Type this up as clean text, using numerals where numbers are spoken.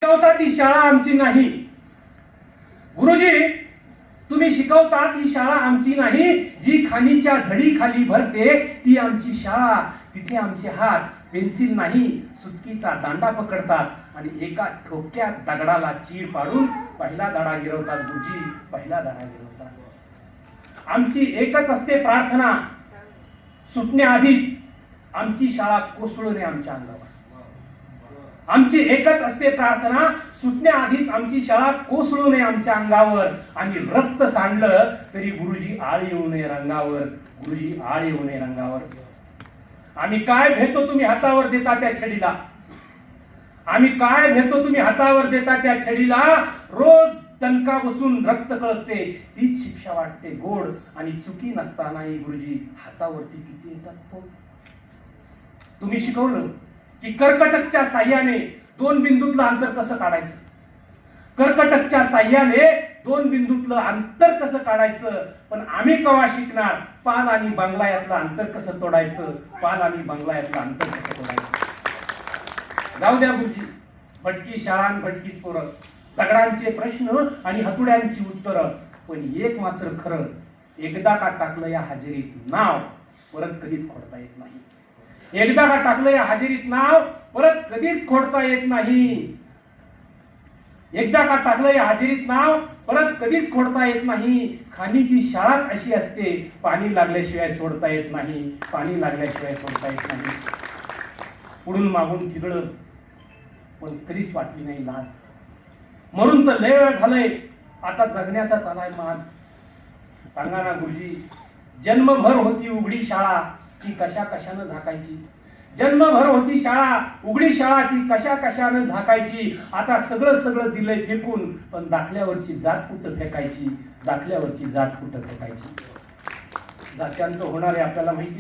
शिकवता ती शाळा आमची नाही. गुरुजी, तुम्ही शिकवता ती शाळा आमची नाही. जी खाणीच्या धडी खाली भरते ती आमची शाळा. तिथे आमचे हात पेन्सिल नाही सुटकीचा दांडा पकडतात आणि एका ठोक्या दगडाला चीर पाडून पहिला धडा गिरवतात. गुरुजी, पहिला धडा गिरवतात. आमची एकच असते प्रार्थना, सुटण्याआधीच आमची शाळा कोसळू नये आमच्या अंगावर. आमची एकच असते प्रार्थना, सुटण्याआधीच आमची शाळा कोसळू नये आमच्या अंगावर. आणि रक्त सांडलं तरी गुरुजी आळ येऊ नये रंगावर. गुरुजी आळ येऊ नये रंगावर. आम्ही काय भेटतो तुम्ही हातावर देता त्या छडीला. आम्ही काय भेटतो तुम्ही हातावर देता त्या छडीला. रोज दणका बसून रक्त कळते तीच शिक्षा वाटते गोड. आणि चुकी नसतानाही गुरुजी हातावरती किती येतात फोड. तुम्ही शिकवलं की कर्कटकच्या साह्याने 2 बिंदूतलं अंतर कसं काढायचं. कर्कटकच्या साह्याने 2 बिंदूतलं अंतर कसं काढायचं. पण आम्ही कवा शिकणार पाल आणि बांगला यातलं अंतर कसं तोडायचं. पाल आणि बांगला यातलं अंतर कसं तोडायचं. जाऊ द्या गुरुजी, भटकी शाळा आणि भटकीच पोरं, दगडांचे प्रश्न आणि हतुड्यांची उत्तरं. पण एक मात्र खरं, एकदा का टाकलं या हजेरीत नाव परत कधीच खोडता येत नाही. एकदा का टाकलं या हजेरीत नाव परत कधीच खोडता येत नाही. एकदा का टाकलं या हजेरीत नाव परत कधीच खोडता येत नाही. खाणीची शाळाच अशी असते, पाणी लागल्याशिवाय सोडता येत नाही. पाणी लागल्याशिवाय सोडता येत नाही. पुढून मागून ठिगळं पण कधीच वाटली नाही लाज. म्हणून तर लय वेळ झालंय आता जगण्याचा चालाय माज. सांगा ना गुरुजी, जन्मभर होती उघडी शाळा ती कशा कशानं झाकायची. जन्मभर होती शाळा उघडी शाळा ती कशा कशानं झाकायची. आता सगळं दिलंय फेकून पण दाखल्यावरची जात कुठं फेकायची. दाखल्यावरची जात कुठं फेकायची. जात्यांचं होणार आहे आपल्याला माहिती.